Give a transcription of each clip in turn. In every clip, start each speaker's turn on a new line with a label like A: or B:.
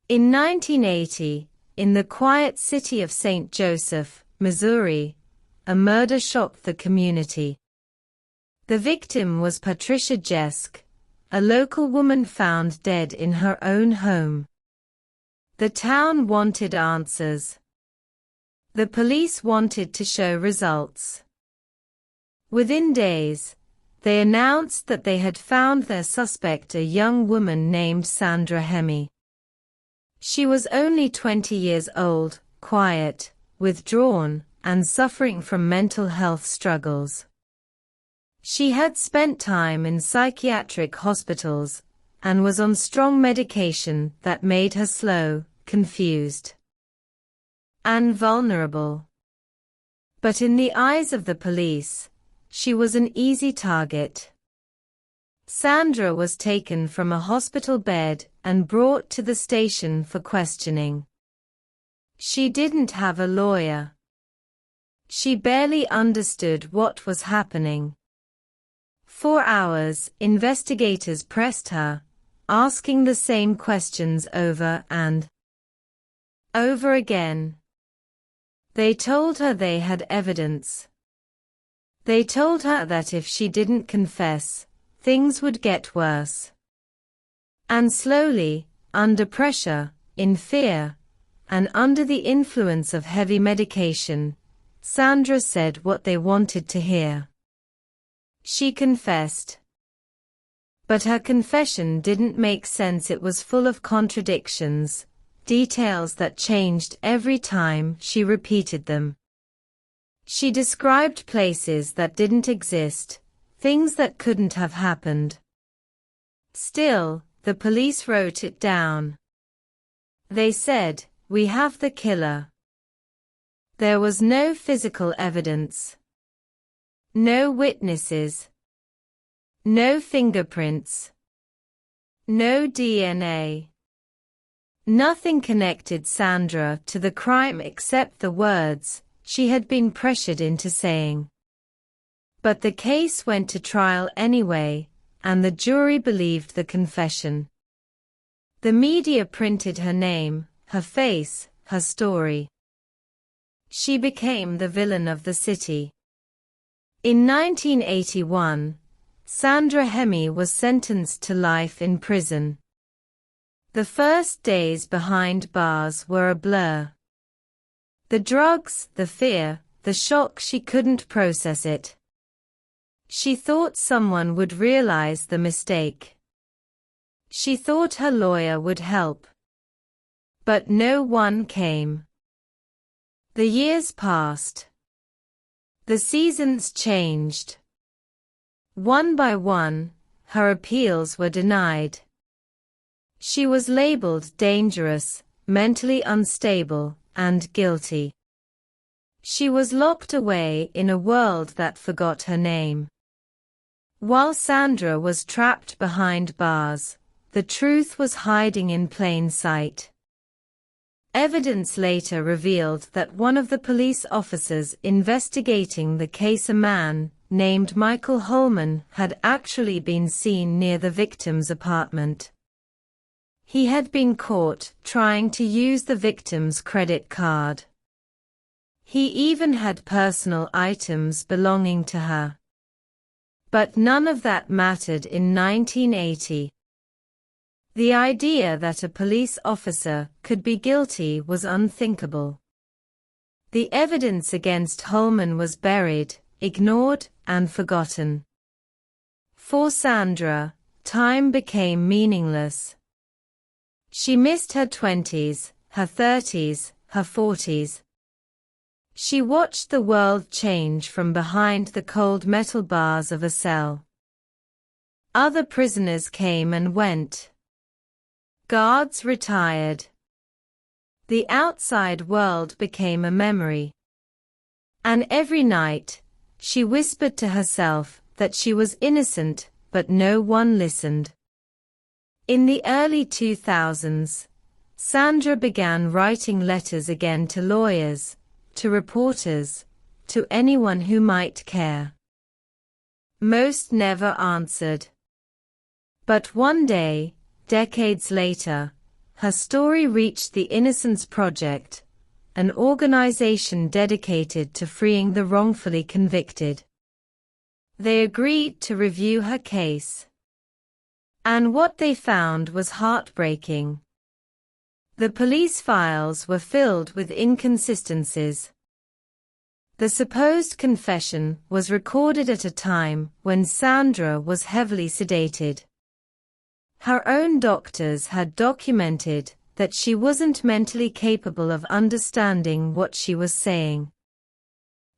A: In 1980, in the quiet city of St. Joseph, Missouri, a murder shocked the community. The victim was Patricia Jesk, a local woman found dead in her own home. The town wanted answers. The police wanted to show results. Within days, they announced that they had found their suspect, a young woman named Sandra Hemme. She was only 20 years old, quiet, withdrawn, and suffering from mental health struggles. She had spent time in psychiatric hospitals and was on strong medication that made her slow, confused, and vulnerable. But in the eyes of the police, she was an easy target. Sandra was taken from a hospital bed and brought to the station for questioning. She didn't have a lawyer. She barely understood what was happening. For hours, investigators pressed her, asking the same questions over and over again. They told her they had evidence. They told her that if she didn't confess, things would get worse. And slowly, under pressure, in fear, and under the influence of heavy medication, Sandra said what they wanted to hear. She confessed. But her confession didn't make sense. It was full of contradictions, details that changed every time she repeated them. She described places that didn't exist, things that couldn't have happened. Still, the police wrote it down. They said, "We have the killer." There was no physical evidence. No witnesses. No fingerprints. No DNA. Nothing connected Sandra to the crime except the words she had been pressured into saying. But the case went to trial anyway, and the jury believed the confession. The media printed her name, her face, her story. She became the villain of the city. In 1981, Sandra Hemme was sentenced to life in prison. The first days behind bars were a blur. The drugs, the fear, the shock, she couldn't process it. She thought someone would realize the mistake. She thought her lawyer would help. But no one came. The years passed. The seasons changed. One by one, her appeals were denied. She was labeled dangerous, mentally unstable, and guilty. She was locked away in a world that forgot her name. While Sandra was trapped behind bars, the truth was hiding in plain sight. Evidence later revealed that one of the police officers investigating the case, a man named Michael Holman, had actually been seen near the victim's apartment. He had been caught trying to use the victim's credit card. He even had personal items belonging to her. But none of that mattered in 1980. The idea that a police officer could be guilty was unthinkable. The evidence against Holman was buried, ignored, and forgotten. For Sandra, time became meaningless. She missed her 20s, her 30s, her 40s. She watched the world change from behind the cold metal bars of a cell. Other prisoners came and went. Guards retired. The outside world became a memory. And every night, she whispered to herself that she was innocent, but no one listened. In the early 2000s, Sandra began writing letters again to lawyers, to reporters, to anyone who might care. Most never answered. But one day, decades later, her story reached the Innocence Project, an organization dedicated to freeing the wrongfully convicted. They agreed to review her case. And what they found was heartbreaking. The police files were filled with inconsistencies. The supposed confession was recorded at a time when Sandra was heavily sedated. Her own doctors had documented that she wasn't mentally capable of understanding what she was saying.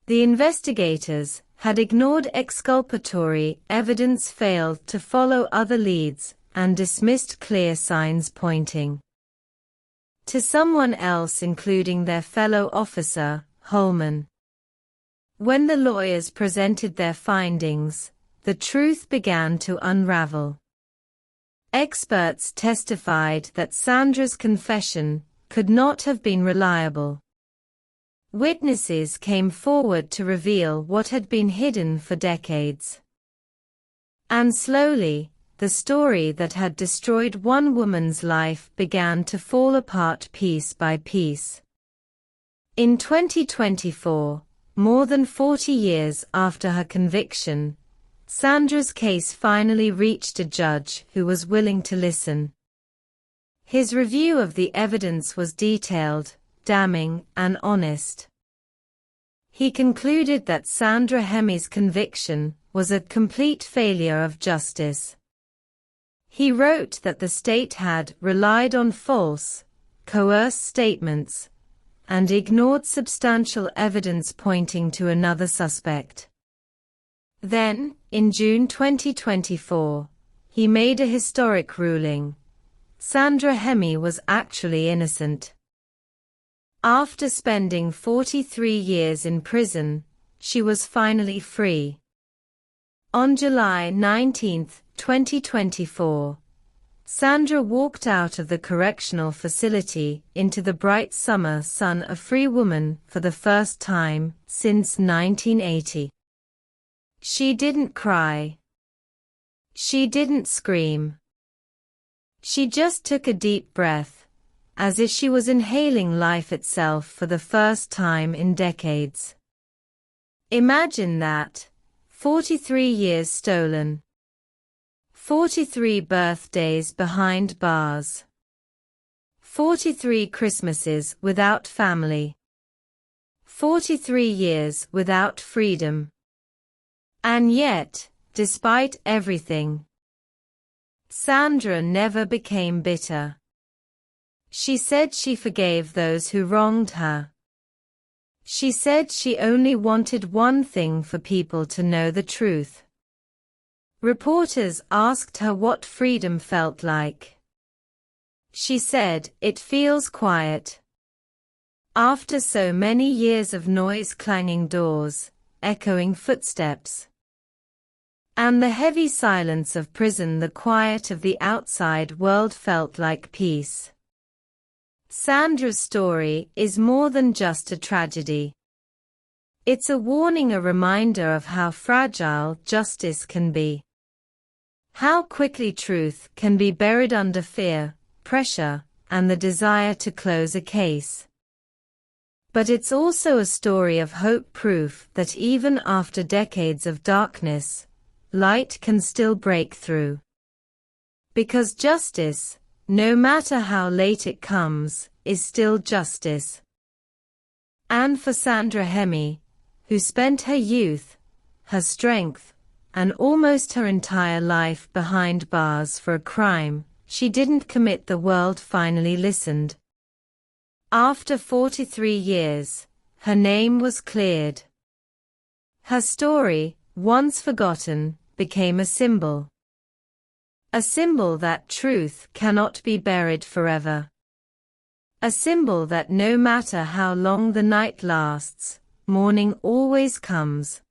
A: The investigators had ignored exculpatory evidence, failed to follow other leads, and dismissed clear signs pointing to someone else, including their fellow officer, Holman. When the lawyers presented their findings, the truth began to unravel. Experts testified that Sandra's confession could not have been reliable. Witnesses came forward to reveal what had been hidden for decades. And slowly, the story that had destroyed one woman's life began to fall apart piece by piece. In 2024, more than 40 years after her conviction, Sandra's case finally reached a judge who was willing to listen. His review of the evidence was detailed, damning, and honest. He concluded that Sandra Hemme's conviction was a complete failure of justice. He wrote that the state had relied on false, coerced statements, and ignored substantial evidence pointing to another suspect. Then, in June 2024, he made a historic ruling. Sandra Hemme was actually innocent. After spending 43 years in prison, she was finally free. On July 19, 2024, Sandra walked out of the correctional facility into the bright summer sun, a free woman for the first time since 1980. She didn't cry. She didn't scream. She just took a deep breath, as if she was inhaling life itself for the first time in decades. Imagine that. 43 years stolen. 43 birthdays behind bars. 43 Christmases without family. 43 years without freedom. And yet, despite everything, Sandra never became bitter. She said she forgave those who wronged her. She said she only wanted one thing: for people to know the truth. Reporters asked her what freedom felt like. She said, "It feels quiet. After so many years of noise, clanging doors, echoing footsteps, and the heavy silence of prison, the quiet of the outside world felt like peace." Sandra's story is more than just a tragedy. It's a warning, a reminder of how fragile justice can be. How quickly truth can be buried under fear, pressure, and the desire to close a case. But it's also a story of hope, proof that even after decades of darkness, light can still break through. Because justice, no matter how late it comes, is still justice. And for Sandra Hemme, who spent her youth, her strength, and almost her entire life behind bars for a crime she didn't commit, the world finally listened. After 43 years, her name was cleared. Her story, once forgotten, became a symbol. A symbol that truth cannot be buried forever. A symbol that no matter how long the night lasts, morning always comes.